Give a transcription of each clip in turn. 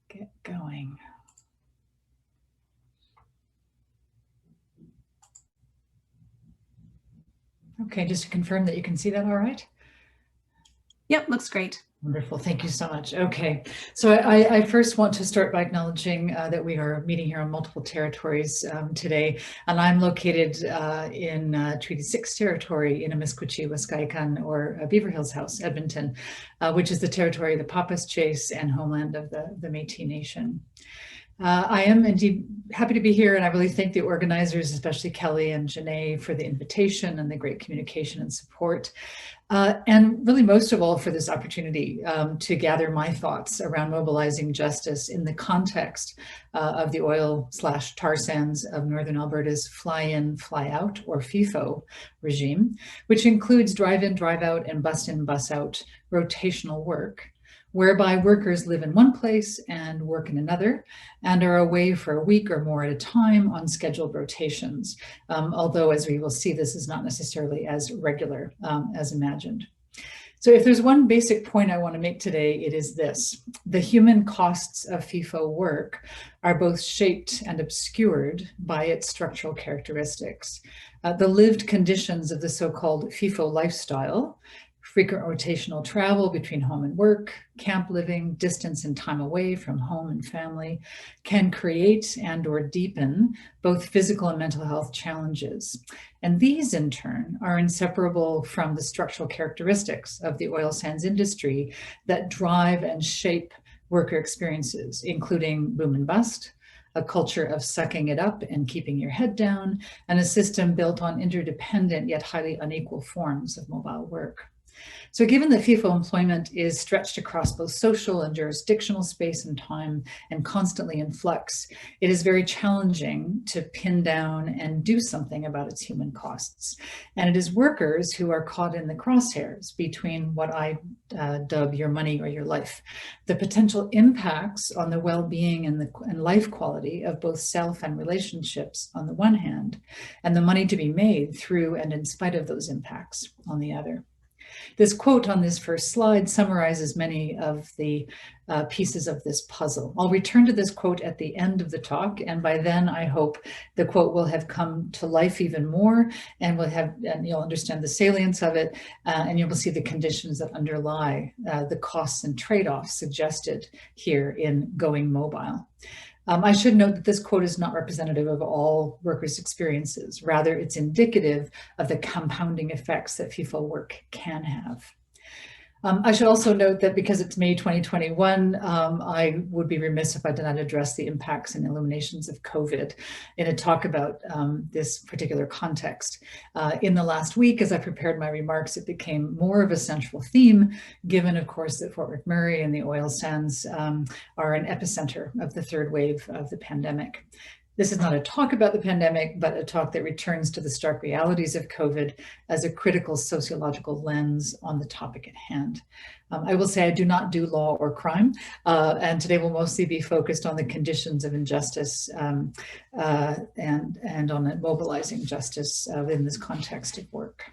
get going. Okay, just to confirm that you can see that all right? Yep, looks great. Wonderful, thank you so much. Okay, so I first want to start by acknowledging that we are meeting here on multiple territories today, and I'm located in Treaty 6 territory in Amiskwichi, Waskaikan, or Beaver Hills House, Edmonton, which is the territory of the Papas Chase and homeland of the Métis Nation. I am indeed happy to be here, and I really thank the organizers, especially Kelly and Janae, for the invitation and the great communication and support. And really most of all for this opportunity to gather my thoughts around mobilizing justice in the context of the oil/tar sands of Northern Alberta's fly-in, fly-out, or FIFO regime, which includes drive-in, drive-out, and bus-in, bus-out rotational work, whereby workers live in one place and work in another and are away for a week or more at a time on scheduled rotations. Although, as we will see, this is not necessarily as regular as imagined. So if there's one basic point I want to make today, it is this: the human costs of FIFO work are both shaped and obscured by its structural characteristics. The lived conditions of the so-called FIFO lifestyle, frequent rotational travel between home and work, camp living, distance and time away from home and family, can create and/or deepen both physical and mental health challenges. And these, in turn, are inseparable from the structural characteristics of the oil sands industry that drive and shape worker experiences, including boom and bust, a culture of sucking it up and keeping your head down, and a system built on interdependent yet highly unequal forms of mobile work. So given that FIFO employment is stretched across both social and jurisdictional space and time and constantly in flux, it is very challenging to pin down and do something about its human costs. And it is workers who are caught in the crosshairs between what I dub your money or your life, the potential impacts on the well-being and life quality of both self and relationships on the one hand, and the money to be made through and in spite of those impacts on the other. This quote on this first slide summarizes many of the pieces of this puzzle. I'll return to this quote at the end of the talk, and by then I hope the quote will have come to life even more, and you'll understand the salience of it, and you will see the conditions that underlie the costs and trade-offs suggested here in going mobile. I should note that this quote is not representative of all workers' experiences. Rather, it's indicative of the compounding effects that FIFO work can have. I should also note that because it's May 2021, I would be remiss if I did not address the impacts and illuminations of COVID in a talk about this particular context. In the last week, as I prepared my remarks, it became more of a central theme, given, of course, that Fort McMurray and the oil sands are an epicenter of the third wave of the pandemic. This is not a talk about the pandemic, but a talk that returns to the stark realities of COVID as a critical sociological lens on the topic at hand. I will say I do not do law or crime, and today will mostly be focused on the conditions of injustice and on mobilizing justice within this context of work.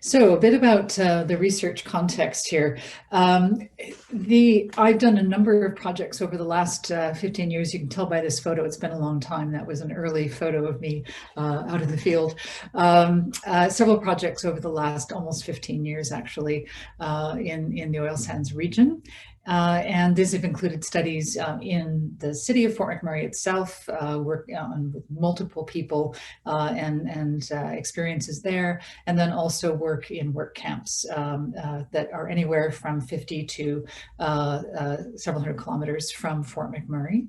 So a bit about the research context here. I've done a number of projects over the last 15 years. You can tell by this photo, it's been a long time. That was an early photo of me out in the field. Several projects over the last almost 15 years, actually, in the oil sands region. And these have included studies in the city of Fort McMurray itself, work on with multiple people and experiences there, and then also work in work camps that are anywhere from 50 to several hundred kilometers from Fort McMurray,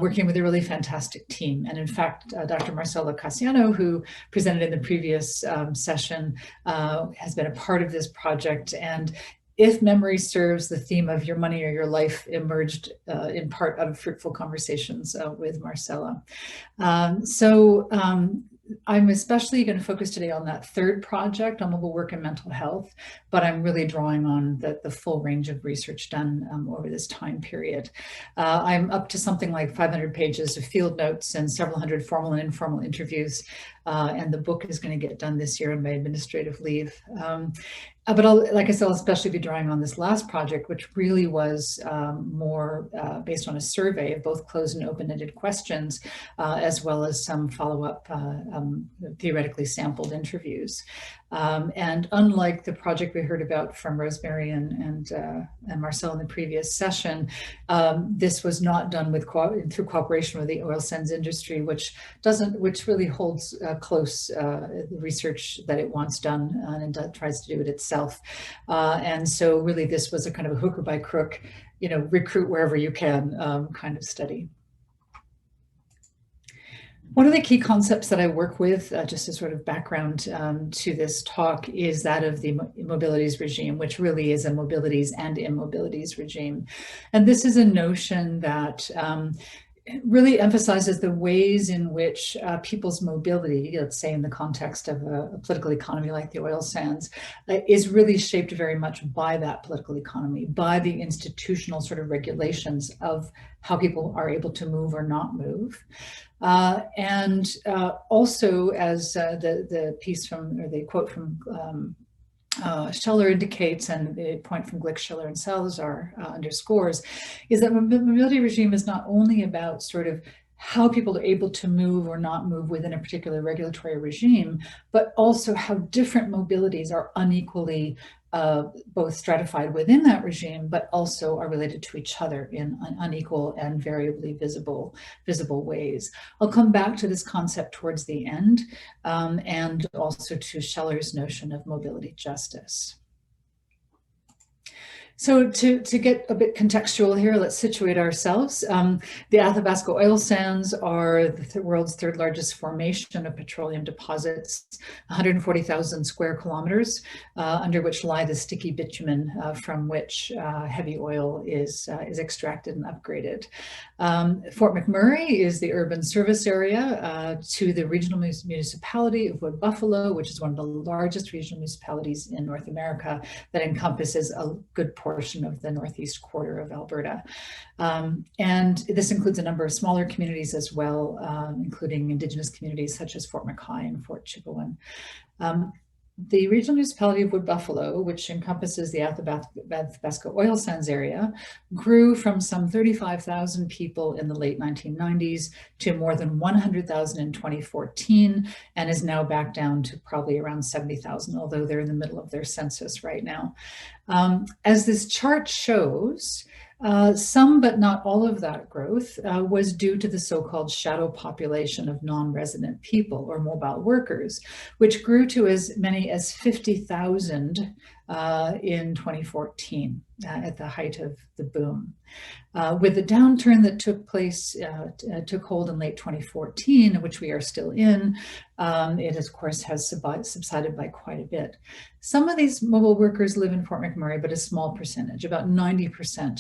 working with a really fantastic team. And in fact, Dr. Marcelo Casiano, who presented in the previous session, has been a part of this project. And if memory serves, the theme of your money or your life emerged in part out of fruitful conversations with Marcella. I'm especially going to focus today on that third project on mobile work and mental health, but I'm really drawing on the full range of research done over this time period. I'm up to something like 500 pages of field notes and several hundred formal and informal interviews and the book is going to get done this year on my administrative leave. But like I said, I'll especially be drawing on this last project, which really was more based on a survey of both closed and open-ended questions, as well as some follow-up theoretically sampled interviews. And unlike the project we heard about from Rosemary and Marcel in the previous session, this was not done through cooperation with the oil sands industry, which really holds close the research that it wants done and tries to do it itself. And so really this was a kind of a hook or by crook, recruit wherever you can kind of study. One of the key concepts that I work with, just as sort of background to this talk, is that of the mobilities regime, which really is a mobilities and immobilities regime. And this is a notion that really emphasizes the ways in which people's mobility, let's say in the context of a political economy like the oil sands, is really shaped very much by that political economy, by the institutional sort of regulations of how people are able to move or not move. And also, as the piece from, or the quote from Scheller indicates, and the point from Glick, Schiller, and Salazar underscores, is that mobility regime is not only about sort of how people are able to move or not move within a particular regulatory regime, but also how different mobilities are unequally both stratified within that regime, but also are related to each other in unequal and variably visible ways. I'll come back to this concept towards the end, and also to Scheller's notion of mobility justice. So to get a bit contextual here, let's situate ourselves. The Athabasca oil sands are the world's third largest formation of petroleum deposits, 140,000 square kilometers, under which lie the sticky bitumen from which heavy oil is extracted and upgraded. Fort McMurray is the urban service area to the regional municipality of Wood Buffalo, which is one of the largest regional municipalities in North America that encompasses a good portion of the northeast quarter of Alberta. And this includes a number of smaller communities as well, including Indigenous communities such as Fort McKay and Fort Chipewyan. The regional municipality of Wood Buffalo, which encompasses the Athabasca oil sands area, grew from some 35,000 people in the late 1990s to more than 100,000 in 2014, and is now back down to probably around 70,000, although they're in the middle of their census right now. As this chart shows, some but not all of that growth was due to the so-called shadow population of non-resident people or mobile workers, which grew to as many as 50,000 in 2014 at the height of the boom. With the downturn that took hold in late 2014, which we are still in, it of course has subsided by quite a bit. Some of these mobile workers live in Fort McMurray, but a small percentage, about 90%,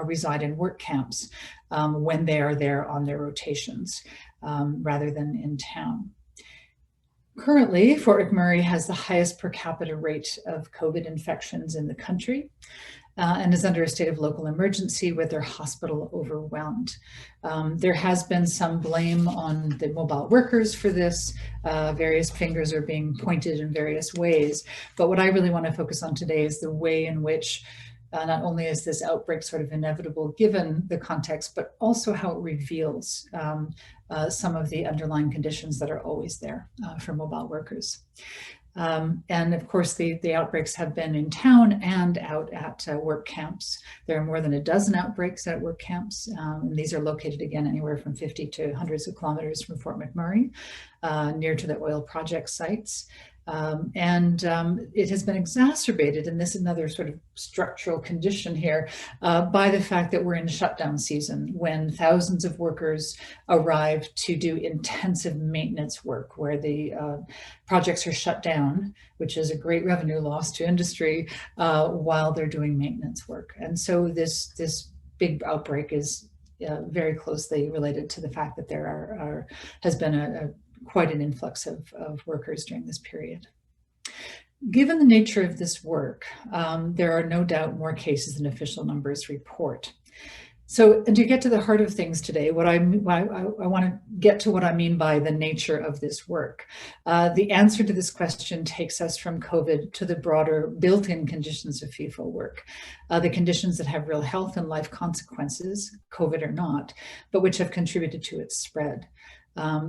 reside in work camps when they are there on their rotations rather than in town. Currently, Fort McMurray has the highest per capita rate of COVID infections in the country and is under a state of local emergency with their hospital overwhelmed. There has been some blame on the mobile workers for this. Various fingers are being pointed in various ways. But what I really want to focus on today is the way in which not only is this outbreak sort of inevitable given the context, but also how it reveals some of the underlying conditions that are always there for mobile workers. And of course, the outbreaks have been in town and out at work camps. There are more than a dozen outbreaks at work camps, and these are located again anywhere from 50 to hundreds of kilometers from Fort McMurray, near to the oil project sites. It has been exacerbated, and this is another sort of structural condition here, by the fact that we're in shutdown season when thousands of workers arrive to do intensive maintenance work where the projects are shut down, which is a great revenue loss to industry while they're doing maintenance work. And so this big outbreak is very closely related to the fact that there has been quite an influx of workers during this period. Given the nature of this work, there are no doubt more cases than official numbers report. So to get to the heart of things today, I want to get to what I mean by the nature of this work. The answer to this question takes us from COVID to the broader built-in conditions of FIFO work, the conditions that have real health and life consequences, COVID or not, but which have contributed to its spread.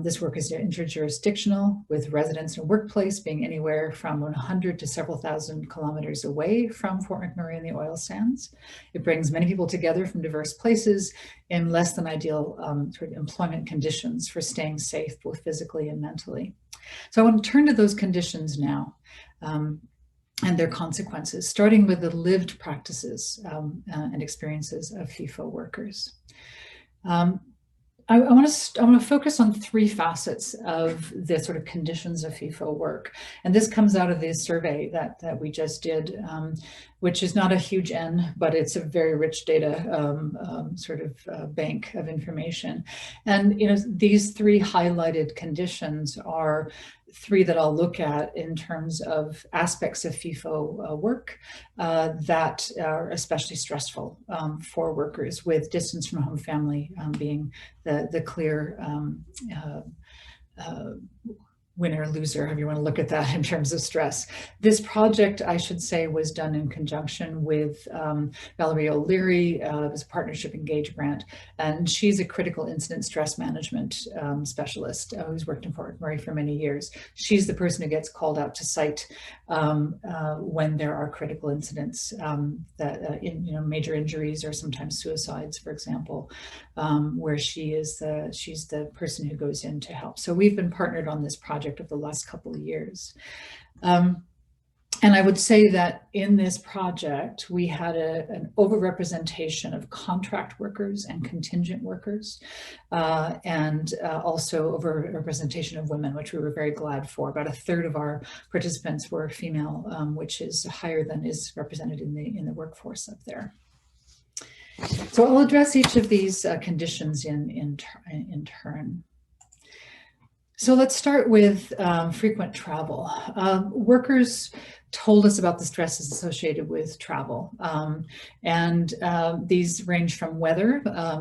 This work is interjurisdictional, with residence and workplace being anywhere from 100 to several thousand kilometers away from Fort McMurray and the oil sands. It brings many people together from diverse places in less than ideal sort of employment conditions for staying safe, both physically and mentally. So I want to turn to those conditions now. And their consequences, starting with the lived practices and experiences of FIFO workers. I want to focus on three facets of the sort of conditions of FIFO work. And this comes out of the survey that we just did, which is not a huge N, but it's a very rich data bank of information. And these three highlighted conditions are three that I'll look at in terms of aspects of FIFO work that are especially stressful for workers, with distance from home family being the clear winner, loser, however you want to look at that in terms of stress. This project, I should say, was done in conjunction with Valerie O'Leary. It was a partnership engage grant, and she's a critical incident stress management specialist who's worked in Fort McMurray for many years. She's the person who gets called out to site when there are critical incidents major injuries or sometimes suicides, for example, where she's the person who goes in to help. So we've been partnered on this project over the last couple of years. And I would say that in this project, we had an overrepresentation of contract workers and contingent workers, and also overrepresentation of women, which we were very glad for. About a third of our participants were female, which is higher than is represented in the workforce up there. So I'll address each of these conditions in turn. So let's start with frequent travel. Workers told us about the stresses associated with travel. And these range from weather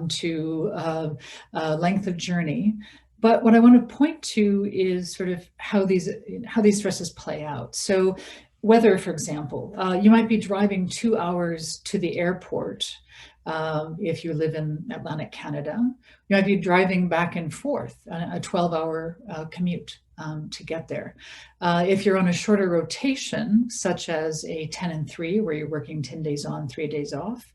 to length of journey. But what I want to point to is sort of how these stresses play out. So weather, for example, you might be driving 2 hours to the airport if you live in Atlantic Canada. You might be driving back and forth, a 12-hour commute to get there. If you're on a shorter rotation, such as a 10 and 3, where you're working 10 days on, 3 days off,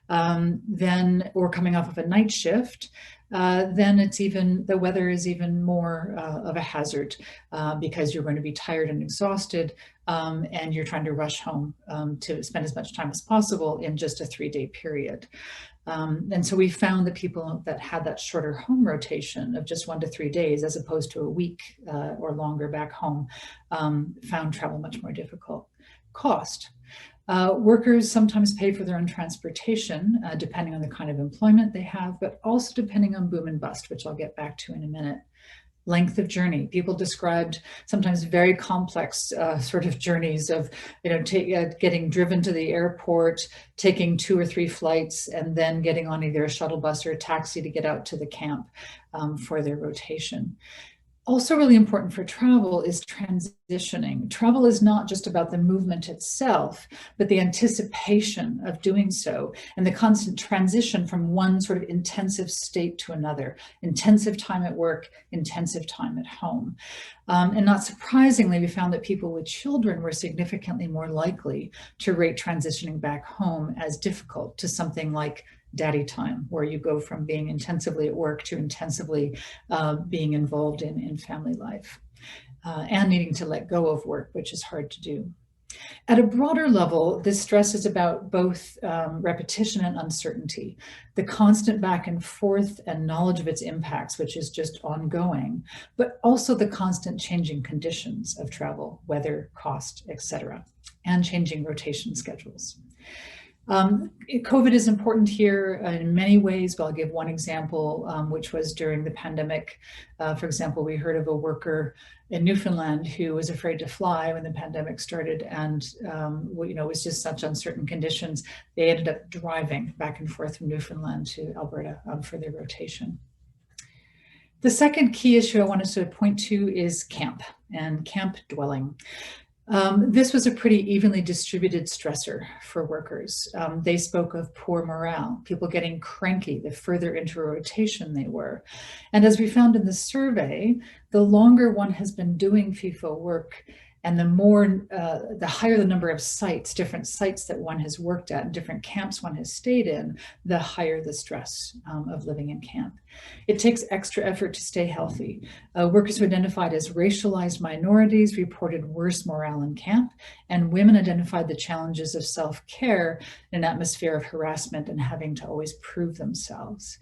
or coming off of a night shift, then the weather is even more of a hazard because you're going to be tired and exhausted, and you're trying to rush home to spend as much time as possible in just a 3-day period. And so we found that people that had that shorter home rotation of just 1 to 3 days, as opposed to a week or longer back home, found travel much more difficult. Cost. Workers sometimes pay for their own transportation, depending on the kind of employment they have, but also depending on boom and bust, which I'll get back to in a minute. Length of journey. People described sometimes very complex sort of journeys of, getting driven to the airport, taking 2 or 3 flights, and then getting on either a shuttle bus or a taxi to get out to the camp for their rotation. Also really important for travel is transitioning. Travel is not just about the movement itself, but the anticipation of doing so and the constant transition from one sort of intensive state to another. Intensive time at work, intensive time at home. And not surprisingly, we found that people with children were significantly more likely to rate transitioning back home as difficult, to something like daddy time, where you go from being intensively at work to intensively being involved in family life and needing to let go of work, which is hard to do. At a broader level, this stress is about both repetition and uncertainty, the constant back and forth and knowledge of its impacts, which is just ongoing, but also the constant changing conditions of travel, weather, cost, etc., and changing rotation schedules. COVID is important here in many ways, but I'll give one example, which was during the pandemic. For example, we heard of a worker in Newfoundland who was afraid to fly when the pandemic started, and it was just such uncertain conditions. They ended up driving back and forth from Newfoundland to Alberta for their rotation. The second key issue I wanted to point to is camp and camp dwelling. This was a pretty evenly distributed stressor for workers. They spoke of poor morale, people getting cranky the further into rotation they were. And as we found in the survey, the longer one has been doing FIFO work, and the higher the number of sites, different sites that one has worked at and different camps one has stayed in, the higher the stress of living in camp. It takes extra effort to stay healthy. Workers who identified as racialized minorities reported worse morale in camp, and women identified the challenges of self-care in an atmosphere of harassment and having to always prove themselves.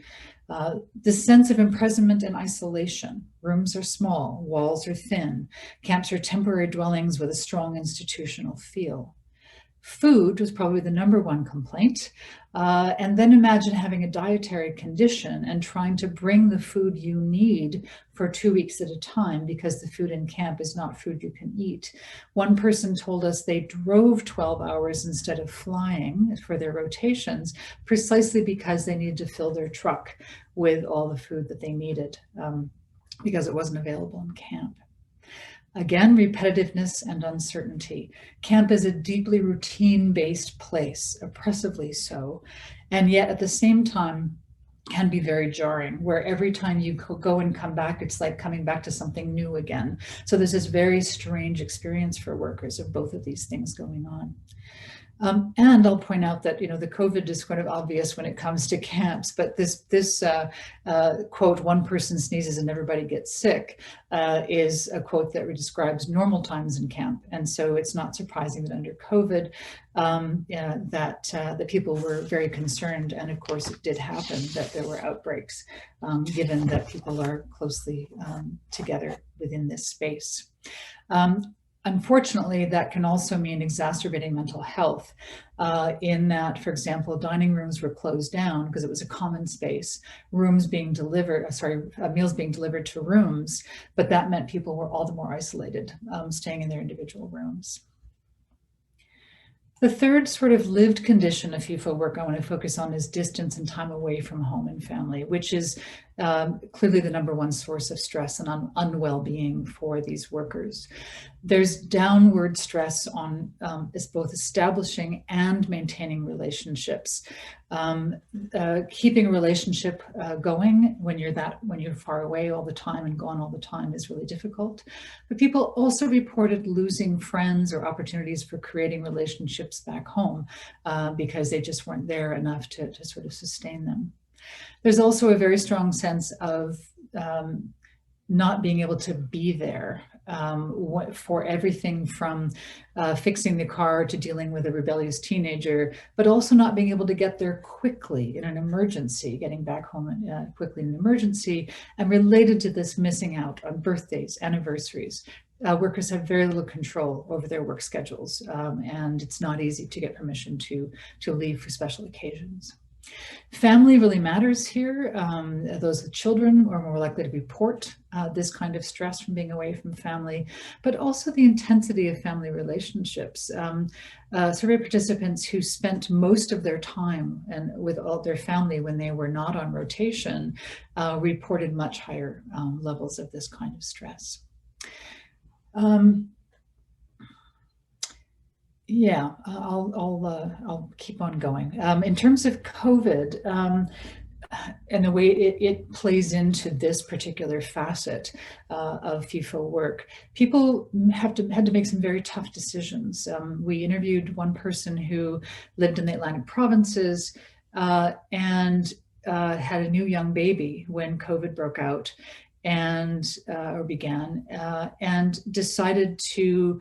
The sense of imprisonment and isolation. Rooms are small, walls are thin. Camps are temporary dwellings with a strong institutional feel. Food was probably the number one complaint. And then imagine having a dietary condition and trying to bring the food you need for 2 weeks at a time, because the food in camp is not food you can eat. One person told us they drove 12 hours instead of flying for their rotations, precisely because they needed to fill their truck with all the food that they needed, because it wasn't available in camp. Again, repetitiveness and uncertainty. Camp is a deeply routine-based place, oppressively so, and yet at the same time can be very jarring, where every time you go and come back, it's like coming back to something new again. So there's this very strange experience for workers of both of these things going on. And I'll point out that, the COVID is kind of obvious when it comes to camps, but this quote, "one person sneezes and everybody gets sick," is a quote that describes normal times in camp. And so it's not surprising that under COVID, that people were very concerned. And of course, it did happen that there were outbreaks, given that people are closely together within this space. Unfortunately, that can also mean exacerbating mental health, in that, for example, dining rooms were closed down because it was a common space, meals being delivered to rooms, but that meant people were all the more isolated, staying in their individual rooms. The third sort of lived condition of FIFO work I want to focus on is distance and time away from home and family, which is clearly the number one source of stress and unwell-being for these workers. There's downward stress on both establishing and maintaining relationships. Keeping a relationship going when you're far away all the time and gone all the time is really difficult. But people also reported losing friends or opportunities for creating relationships back home because they just weren't there enough to sort of sustain them. There's also a very strong sense of not being able to be there for everything from fixing the car to dealing with a rebellious teenager, but also not being able to get there quickly in an emergency, getting back home quickly in an emergency. And related to this, missing out on birthdays, anniversaries. Workers have very little control over their work schedules, and it's not easy to get permission to leave for special occasions. Family really matters here. Those with children are more likely to report this kind of stress from being away from family, but also the intensity of family relationships. Survey participants who spent most of their time with all their family when they were not on rotation reported much higher levels of this kind of stress. Yeah, I'll keep on going. In terms of COVID and the way it plays into this particular facet of FIFO work, people had to make some very tough decisions. We interviewed one person who lived in the Atlantic provinces and had a new young baby when COVID broke out or began, and decided to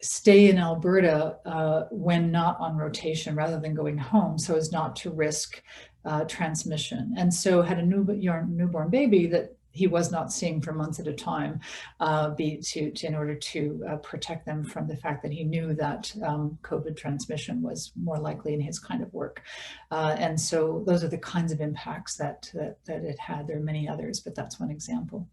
stay in Alberta when not on rotation rather than going home, so as not to risk transmission. And so had a newborn baby that he was not seeing for months at a time, in order to protect them from the fact that he knew that COVID transmission was more likely in his kind of work. And so those are the kinds of impacts that it had. There are many others, but that's one example.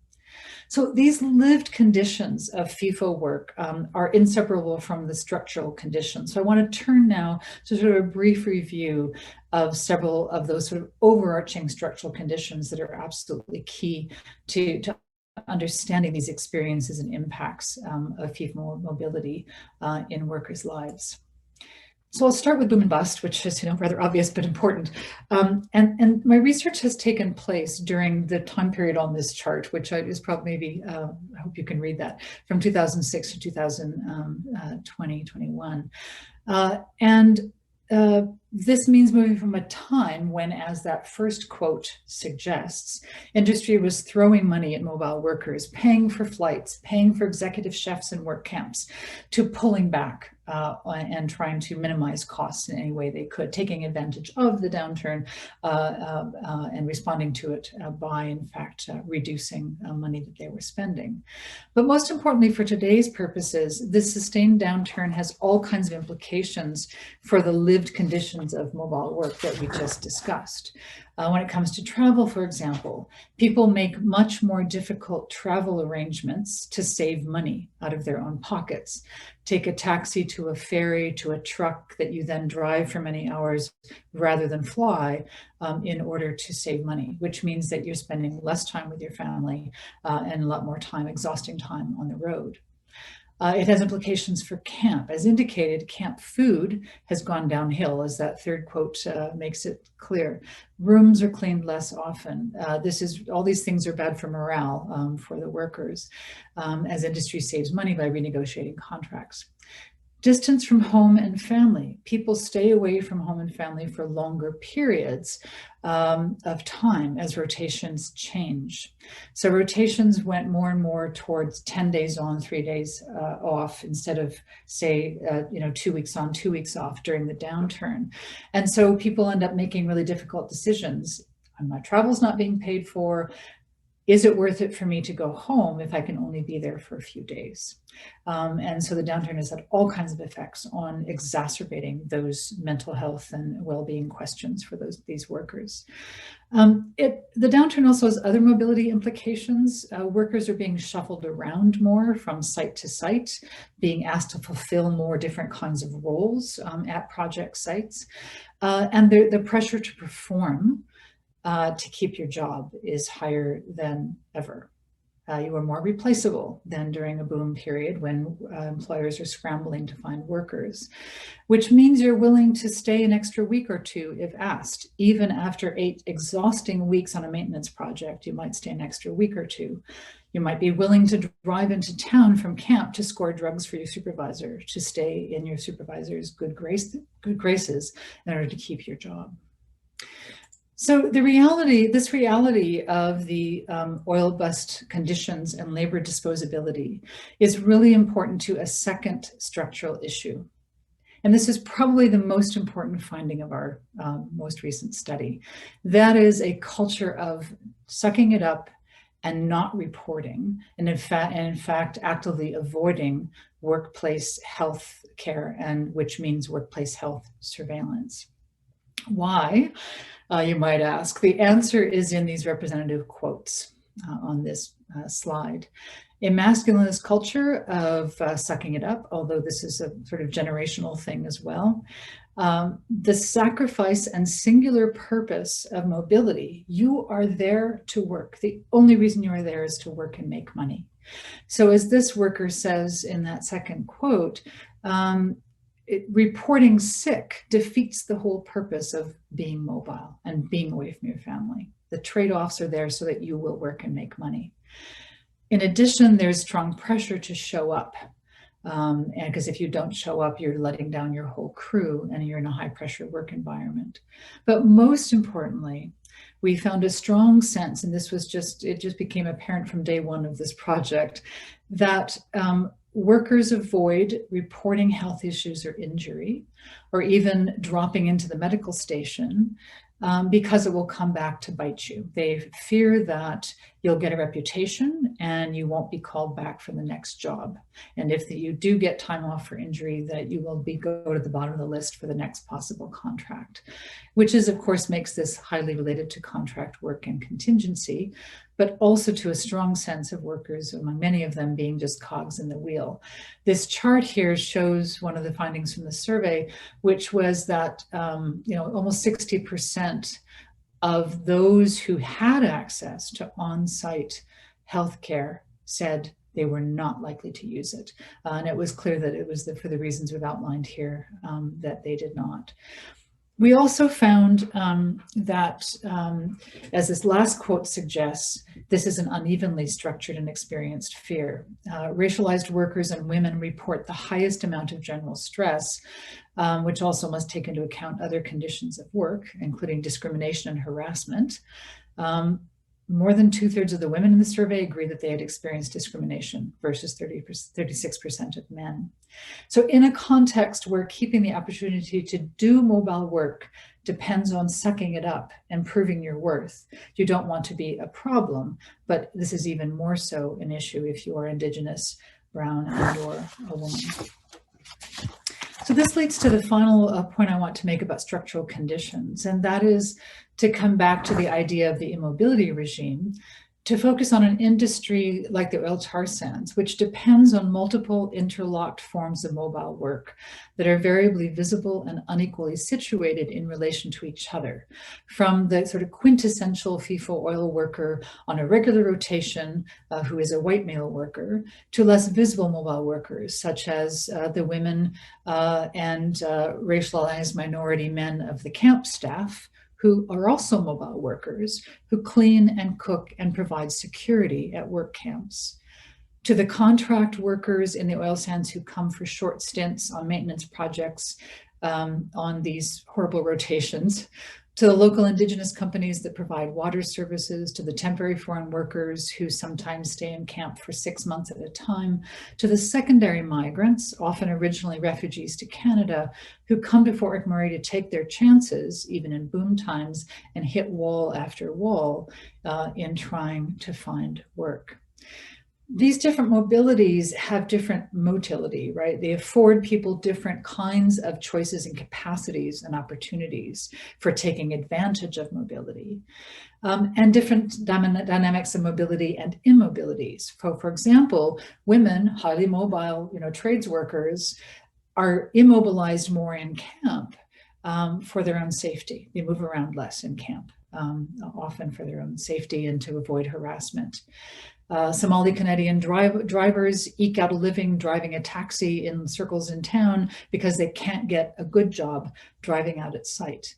So these lived conditions of FIFO work are inseparable from the structural conditions. So I want to turn now to sort of a brief review of several of those sort of overarching structural conditions that are absolutely key to understanding these experiences and impacts of FIFO mobility in workers' lives. So I'll start with boom and bust, which is rather obvious but important. And my research has taken place during the time period on this chart, which is probably maybe, I hope you can read that, from 2006 to 2020, 21. This means moving from a time when, as that first quote suggests, industry was throwing money at mobile workers, paying for flights, paying for executive chefs and work camps, to pulling back and trying to minimize costs in any way they could, taking advantage of the downturn and responding to it by, in fact, reducing money that they were spending. But most importantly, for today's purposes, this sustained downturn has all kinds of implications for the lived conditions of mobile work that we just discussed. When it comes to travel, for example, people make much more difficult travel arrangements to save money out of their own pockets. Take a taxi to a ferry to a truck that you then drive for many hours rather than fly in order to save money, which means that you're spending less time with your family and a lot more time, exhausting time on the road. It has implications for camp. As indicated, camp food has gone downhill, as that third quote makes it clear. Rooms are cleaned less often. All these things are bad for morale for the workers, as industry saves money by renegotiating contracts. Distance from home and family. People stay away from home and family for longer periods of time as rotations change. So rotations went more and more towards 10 days on, 3 days off, instead of, say, 2 weeks on, 2 weeks off during the downturn. And so people end up making really difficult decisions. My travel's not being paid for. Is it worth it for me to go home if I can only be there for a few days? And so the downturn has had all kinds of effects on exacerbating those mental health and well-being questions for these workers. The downturn also has other mobility implications. Workers are being shuffled around more from site to site, being asked to fulfill more different kinds of roles at project sites. And the pressure to perform to keep your job is higher than ever. You are more replaceable than during a boom period when employers are scrambling to find workers, which means you're willing to stay an extra week or two if asked. Even after 8 exhausting weeks on a maintenance project, you might stay an extra week or two. You might be willing to drive into town from camp to score drugs for your supervisor, to stay in your supervisor's good graces in order to keep your job. So this reality of the oil bust conditions and labor disposability is really important to a second structural issue. And this is probably the most important finding of our most recent study. That is a culture of sucking it up and not reporting, and in fact actively avoiding workplace health care, and which means workplace health surveillance. Why? You might ask. The answer is in these representative quotes on this slide. A masculinist culture of sucking it up, although this is a sort of generational thing as well. The sacrifice and singular purpose of mobility. You are there to work. The only reason you are there is to work and make money. So as this worker says in that second quote, reporting sick defeats the whole purpose of being mobile and being away from your family. The trade-offs are there so that you will work and make money. In addition, there's strong pressure to show up. And because if you don't show up, you're letting down your whole crew and you're in a high pressure work environment. But most importantly, we found a strong sense, and it just became apparent from day one of this project, that workers avoid reporting health issues or injury, or even dropping into the medical station because it will come back to bite you. They fear that you'll get a reputation and you won't be called back for the next job. And if you do get time off for injury, that you will go to the bottom of the list for the next possible contract, which is, of course, makes this highly related to contract work and contingency, but also to a strong sense of workers, among many of them being just cogs in the wheel. This chart here shows one of the findings from the survey, which was that almost 60% of those who had access to on-site healthcare said they were not likely to use it. And it was clear that it was for the reasons we've outlined here, that they did not. We also found that, as this last quote suggests, this is an unevenly structured and experienced fear. Racialized workers and women report the highest amount of general stress, which also must take into account other conditions of work, including discrimination and harassment. More than 2/3 of the women in the survey agree that they had experienced discrimination versus 36% of men. So in a context where keeping the opportunity to do mobile work depends on sucking it up and proving your worth, you don't want to be a problem, but this is even more so an issue if you are Indigenous, Brown, and/or a woman. So this leads to the final point I want to make about structural conditions, and that is to come back to the idea of the immobility regime, to focus on an industry like the oil tar sands, which depends on multiple interlocked forms of mobile work that are variably visible and unequally situated in relation to each other. From the sort of quintessential FIFO oil worker on a regular rotation, who is a white male worker, to less visible mobile workers, such as the women and racialized minority men of the camp staff, who are also mobile workers, who clean and cook and provide security at work camps. To the contract workers in the oil sands who come for short stints on maintenance projects on these horrible rotations, to the local Indigenous companies that provide water services, to the temporary foreign workers who sometimes stay in camp for 6 months at a time, to the secondary migrants, often originally refugees to Canada, who come to Fort McMurray to take their chances, even in boom times, and hit wall after wall in trying to find work. These different mobilities have different motility, right? They afford people different kinds of choices and capacities and opportunities for taking advantage of mobility, and different dynamics of mobility and immobilities. For example, women, highly mobile, trades workers, are immobilized more in camp for their own safety. They move around less in camp, often for their own safety and to avoid harassment. Somali Canadian drivers eke out a living driving a taxi in circles in town because they can't get a good job driving out at site.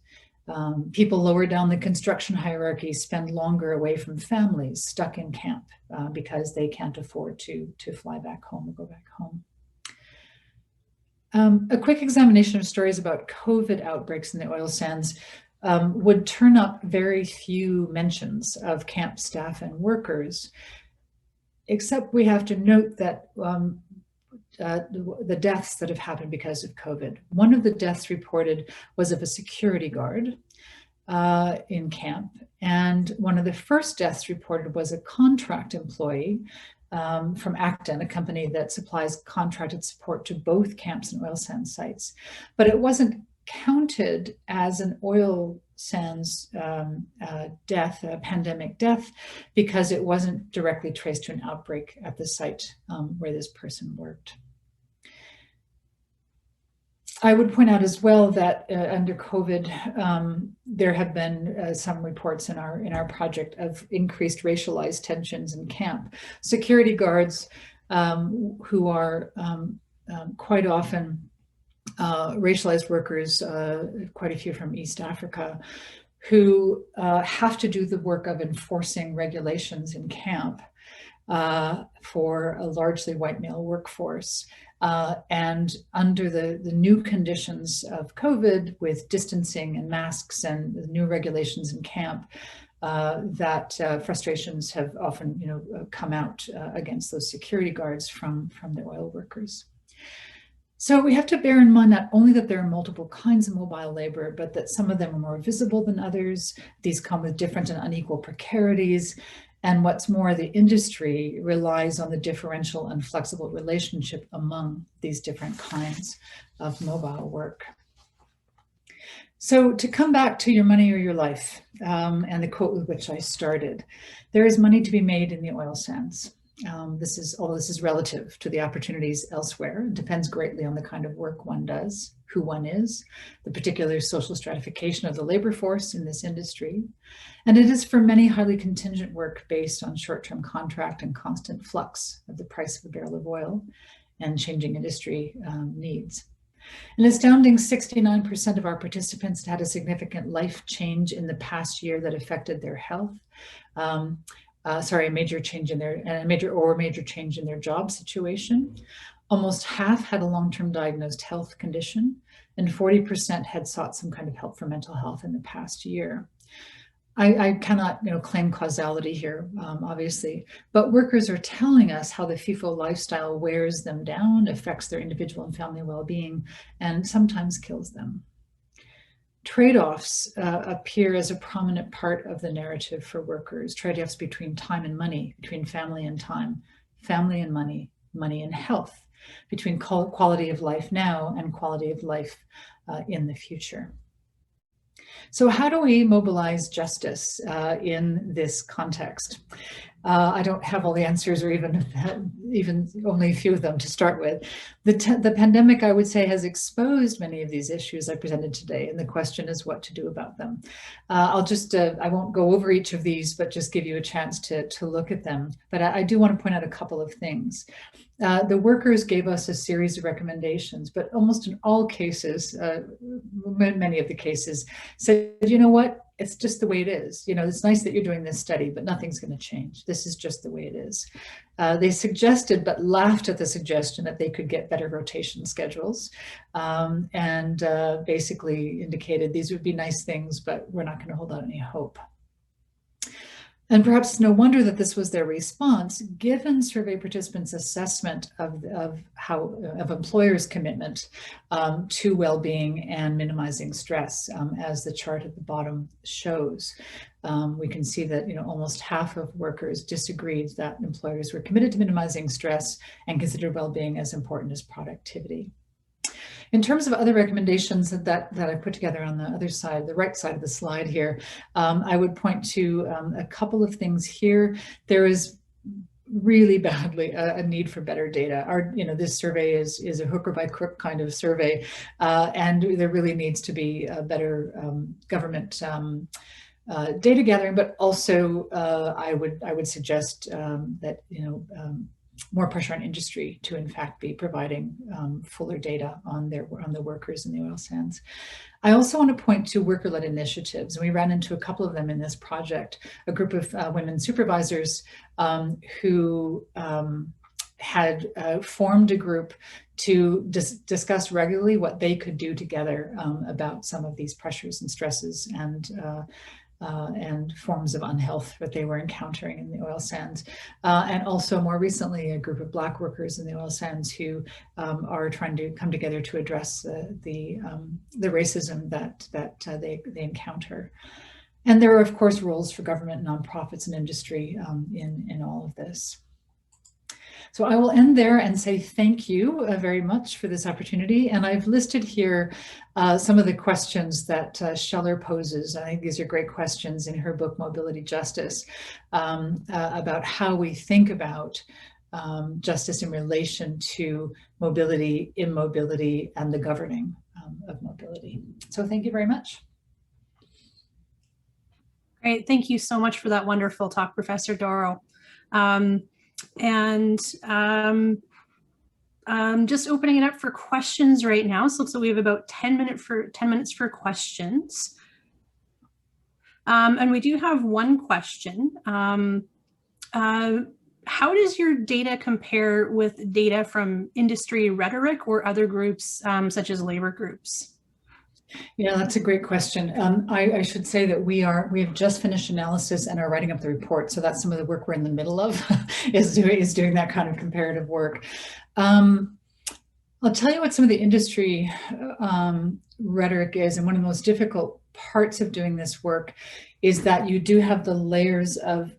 People lower down the construction hierarchy spend longer away from families, stuck in camp because they can't afford to fly back home or go back home. A quick examination of stories about COVID outbreaks in the oil sands would turn up very few mentions of camp staff and workers, except we have to note that the deaths that have happened because of COVID. One of the deaths reported was of a security guard in camp. And one of the first deaths reported was a contract employee from Acton, a company that supplies contracted support to both camps and oil sands sites. But it wasn't counted as an oil sands death, a pandemic death, because it wasn't directly traced to an outbreak at the site where this person worked. I would point out as well that under COVID, there have been some reports in our project of increased racialized tensions in camp. Security guards who are quite often racialized workers, quite a few from East Africa, who have to do the work of enforcing regulations in camp for a largely white male workforce. And under the new conditions of COVID, with distancing and masks and the new regulations in camp, that frustrations have often come out against those security guards from the oil workers. So we have to bear in mind not only that there are multiple kinds of mobile labor, but that some of them are more visible than others. These come with different and unequal precarities. And what's more, the industry relies on the differential and flexible relationship among these different kinds of mobile work. So to come back to your money or your life, and the quote with which I started, there is money to be made in the oil sands. Although this is relative to the opportunities elsewhere, it depends greatly on the kind of work one does, who one is, the particular social stratification of the labor force in this industry. And it is for many highly contingent work based on short-term contract and constant flux of the price of a barrel of oil and changing industry needs. An astounding 69% of our participants had a significant life change in the past year that affected their health. A major change in their job situation. Almost half had a long-term diagnosed health condition, and 40% had sought some kind of help for mental health in the past year. I cannot, claim causality here, obviously, but workers are telling us how the FIFO lifestyle wears them down, affects their individual and family well-being, and sometimes kills them. Trade-offs appear as a prominent part of the narrative for workers, trade-offs between time and money, between family and time, family and money, money and health, between quality of life now and quality of life in the future. So how do we mobilize justice in this context? I don't have all the answers, or even only a few of them to start with. The pandemic, I would say, has exposed many of these issues I presented today, and the question is what to do about them. I won't go over each of these, but just give you a chance to look at them. But I do want to point out a couple of things. The workers gave us a series of recommendations, but almost in all cases, many of the cases, said, you know what? It's just the way it is. It's nice that you're doing this study, but nothing's going to change. This is just the way it is. They suggested, but laughed at the suggestion that they could get better rotation schedules, and basically indicated these would be nice things, but we're not going to hold out any hope. And perhaps no wonder that this was their response, given survey participants' assessment of employers' commitment to well-being and minimizing stress, as the chart at the bottom shows. We can see that almost half of workers disagreed that employers were committed to minimizing stress and considered well-being as important as productivity. In terms of other recommendations that I put together on the other side, the right side of the slide here, I would point to a couple of things here. There is really badly a need for better data. This survey is a hook or by crook kind of survey, and there really needs to be a better government data gathering, but also I would suggest that more pressure on industry to in fact be providing fuller data on the workers in the oil sands. I also want to point to worker-led initiatives. We ran into a couple of them in this project, a group of women supervisors who had formed a group to discuss regularly what they could do together about some of these pressures and stresses and forms of unhealth that they were encountering in the oil sands. And also more recently, a group of Black workers in the oil sands who are trying to come together to address the racism that they encounter. And there are, of course, roles for government, nonprofits, and industry in all of this. So I will end there and say thank you very much for this opportunity. And I've listed here some of the questions that Scheller poses. I think these are great questions in her book, Mobilizing Justice, about how we think about justice in relation to mobility, immobility, and the governing of mobility. So thank you very much. Great. Thank you so much for that wonderful talk, Professor Dorow. Just opening it up for questions right now. So it looks like we have about 10 minutes for questions. And we do have one question. How does your data compare with data from industry rhetoric or other groups such as labor groups? Yeah, that's a great question. I should say that we have just finished analysis and are writing up the report. So that's some of the work we're in the middle of is doing that kind of comparative work. I'll tell you what some of the industry rhetoric is, and one of the most difficult parts of doing this work is that you do have the layers of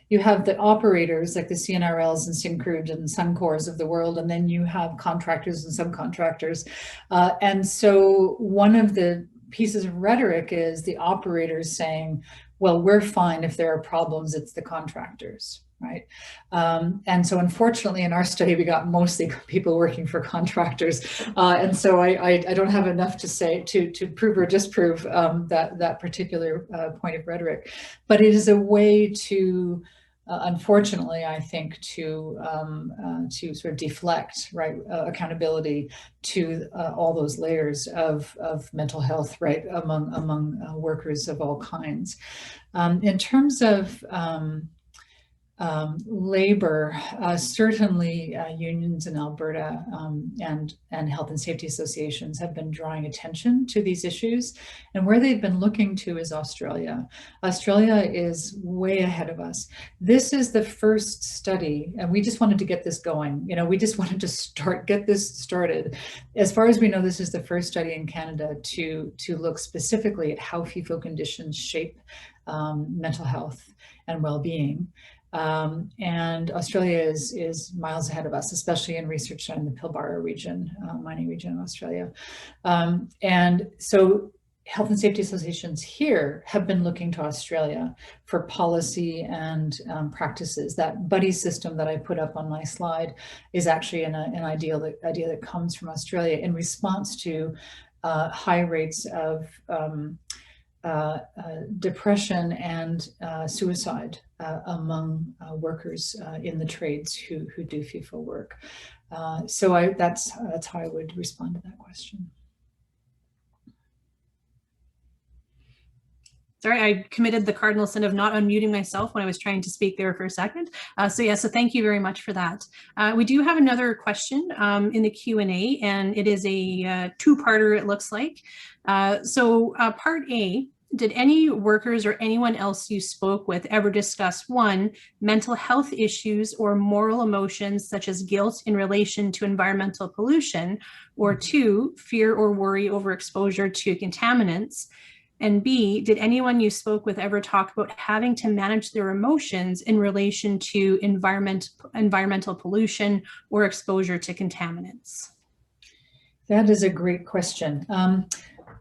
you have the operators like the CNRLs and Syncrude and Suncors of the world, and then you have contractors and subcontractors. And so one of the pieces of rhetoric is the operators saying, well, we're fine if there are problems, it's the contractors. Right. And so unfortunately in our study, we got mostly people working for contractors. And so I don't have enough to say to prove or disprove that particular point of rhetoric. But it is a way to, unfortunately, I think, to sort of deflect, right, accountability to all those layers of mental health, right, among workers of all kinds. In terms of labor, certainly unions in Alberta and health and safety associations have been drawing attention to these issues. And where they've been looking to is Australia. Australia is way ahead of us. This is the first study, and we just wanted to get this going. You know, we just wanted to get this started. As far as we know, this is the first study in Canada to look specifically at how FIFO conditions shape mental health and well-being. And Australia is miles ahead of us, especially in research done in the Pilbara region, mining region in Australia. And so health and safety associations here have been looking to Australia for policy and practices. That buddy system that I put up on my slide is actually an idea that comes from Australia in response to high rates of depression and suicide among workers in the trades who do FIFO work. So that's how I would respond to that question. Sorry, I committed the cardinal sin of not unmuting myself when I was trying to speak there for a second. So thank you very much for that. We do have another question in the Q&A, and it is a two-parter, it looks like. Part A, did any workers or anyone else you spoke with ever discuss, one, mental health issues or moral emotions such as guilt in relation to environmental pollution, or two, fear or worry over exposure to contaminants? And B, did anyone you spoke with ever talk about having to manage their emotions in relation to environmental pollution or exposure to contaminants? That is a great question.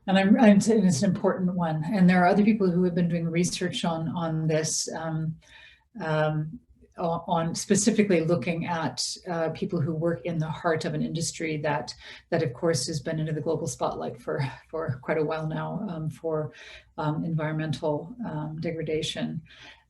And it's an important one. And there are other people who have been doing research on this, on specifically looking at people who work in the heart of an industry that of course has been into the global spotlight for quite a while now for environmental degradation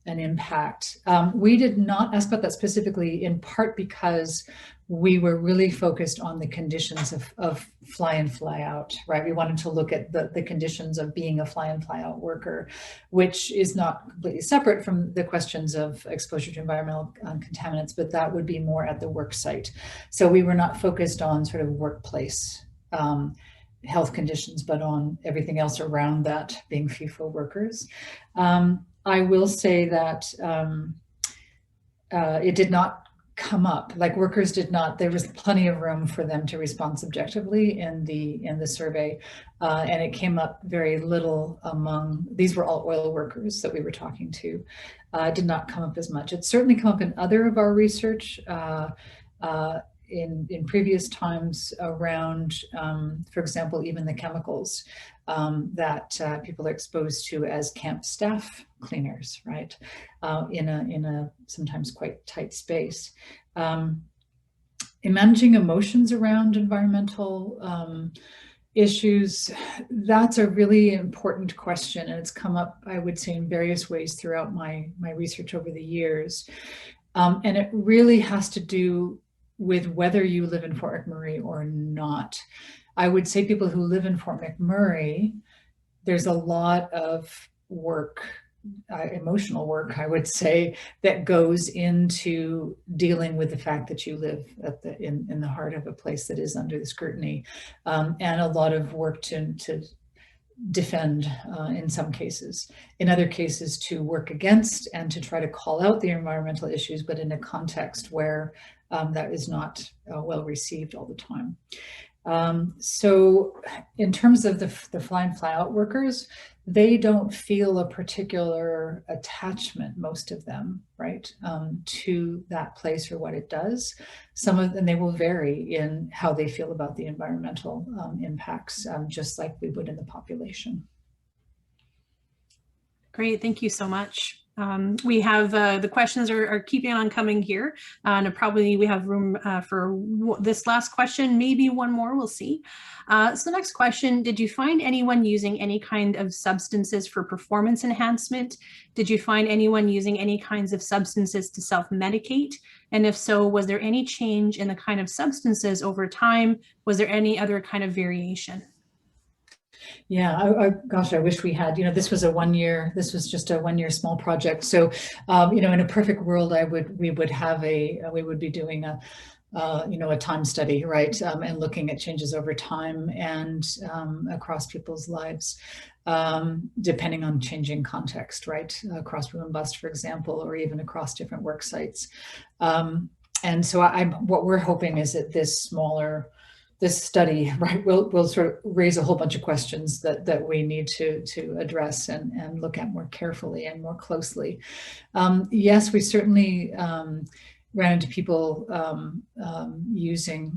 and impact. We did not ask about that specifically, in part because we were really focused on the conditions of fly in, fly out, right? We wanted to look at the conditions of being a fly in, fly out worker, which is not completely separate from the questions of exposure to environmental contaminants, but that would be more at the work site. So we were not focused on sort of workplace health conditions, but on everything else around that, being FIFO workers. I will say that it did not come up, like workers did not, there was plenty of room for them to respond subjectively in the survey, and it came up very little among, these were all oil workers that we were talking to, did not come up as much. It's certainly come up in other of our research in previous times around, for example, even the chemicals that people are exposed to as camp staff cleaners, right? In a sometimes quite tight space. In managing emotions around environmental issues, that's a really important question, and it's come up, I would say, in various ways throughout my research over the years. And it really has to do with whether you live in Fort McMurray or not. I would say people who live in Fort McMurray, there's a lot of work, emotional work, I would say, that goes into dealing with the fact that you live at in the heart of a place that is under the scrutiny, and a lot of work to defend in some cases. In other cases, to work against and to try to call out the environmental issues, but in a context where that is not well received all the time. So in terms of the fly in, fly out workers, they don't feel a particular attachment, most of them, right, to that place or what it does. Some of them, they will vary in how they feel about the environmental impacts, just like we would in the population. Great, thank you so much. We have the questions are keeping on coming here, and probably we have room for this last question, maybe one more, we'll see. So the next question, did you find anyone using any kind of substances for performance enhancement? Did you find anyone using any kinds of substances to self-medicate? And if so, was there any change in the kind of substances over time? Was there any other kind of variation? Yeah, gosh, I wish we had, this was just a 1 year small project. So, in a perfect world, we would be doing a time study, right? And looking at changes over time and across people's lives, depending on changing context, right? Across boom and bust, for example, or even across different work sites. And so what we're hoping is that this study, right, will sort of raise a whole bunch of questions that we need to address and look at more carefully and more closely. Yes, we certainly ran into people using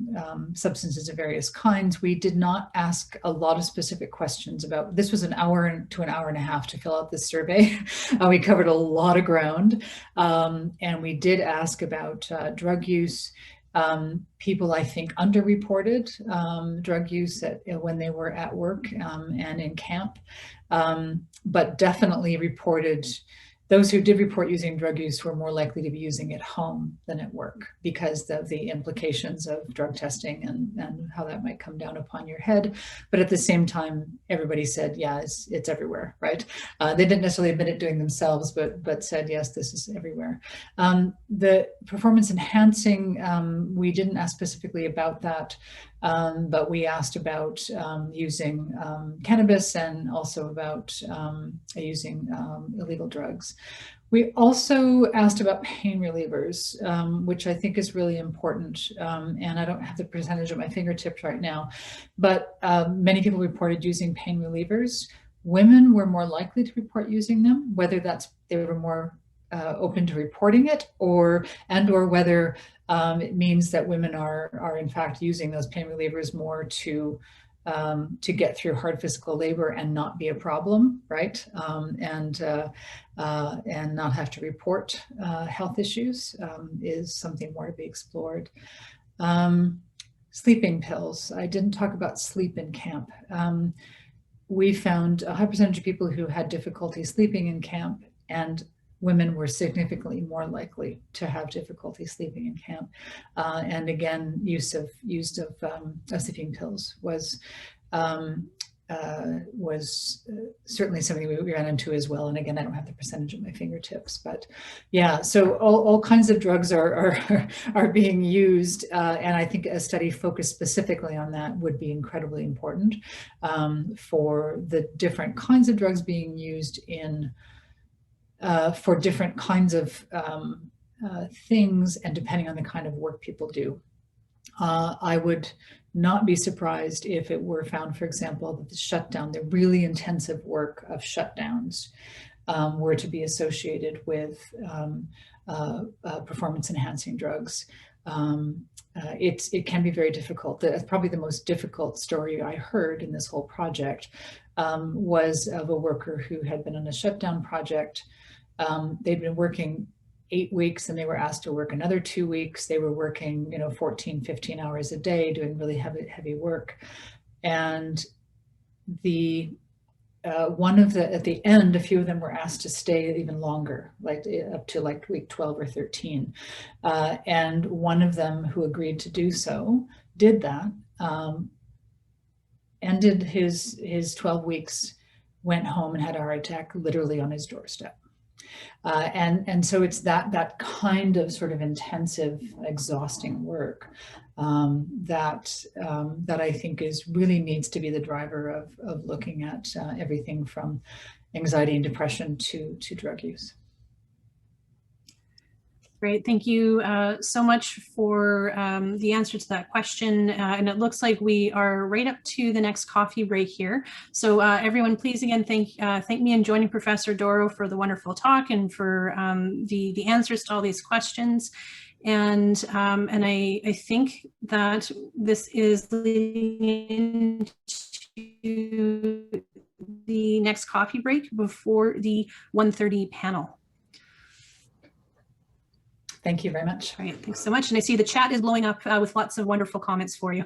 substances of various kinds. We did not ask a lot of specific questions about, this was an hour to an hour and a half to fill out this survey. We covered a lot of ground, and we did ask about drug use. People, I think, underreported drug use when they were at work and in camp, but definitely reported, those who did report using drug use were more likely to be using it home than at work because of the implications of drug testing and how that might come down upon your head. But at the same time, everybody said, yeah, it's everywhere, right? They didn't necessarily admit it doing themselves, but said, yes, this is everywhere. The performance enhancing, we didn't ask specifically about that, but we asked about using cannabis and also about using illegal drugs. We also asked about pain relievers, which I think is really important. And I don't have the percentage at my fingertips right now, but many people reported using pain relievers. Women were more likely to report using them, whether they were more open to reporting it or whether it means that women are in fact using those pain relievers more to get through hard physical labor and not be a problem, right? And not have to report health issues is something more to be explored. Sleeping pills. I didn't talk about sleep in camp. We found a high percentage of people who had difficulty sleeping in camp, and women were significantly more likely to have difficulty sleeping in camp. And again, use of sleeping pills was certainly something we ran into as well. And again, I don't have the percentage at my fingertips, but yeah, so all kinds of drugs are being used. And I think a study focused specifically on that would be incredibly important for the different kinds of drugs being used for different kinds of things and depending on the kind of work people do. I would not be surprised if it were found, for example, that the shutdown, the really intensive work of shutdowns were to be associated with performance enhancing drugs. It can be very difficult. That's probably the most difficult story I heard in this whole project was of a worker who had been on a shutdown project. They'd been working 8 weeks and they were asked to work another 2 weeks. They were working, 14, 15 hours a day, doing really heavy work. And at the end, a few of them were asked to stay even longer, like up to like week 12 or 13. And one of them who agreed to do so did that, ended his 12 weeks, went home and had a heart attack literally on his doorstep. And so it's that kind of sort of intensive, exhausting work that I think really needs to be the driver of looking at everything from anxiety and depression to drug use. Great, thank you so much for the answer to that question. And it looks like we are right up to the next coffee break here. So everyone, please again, thank me in joining Professor Dorow for the wonderful talk and for the answers to all these questions. And I think that this is leading into the next coffee break before the 1:30 panel. Thank you very much. All right, thanks so much. And I see the chat is blowing up with lots of wonderful comments for you.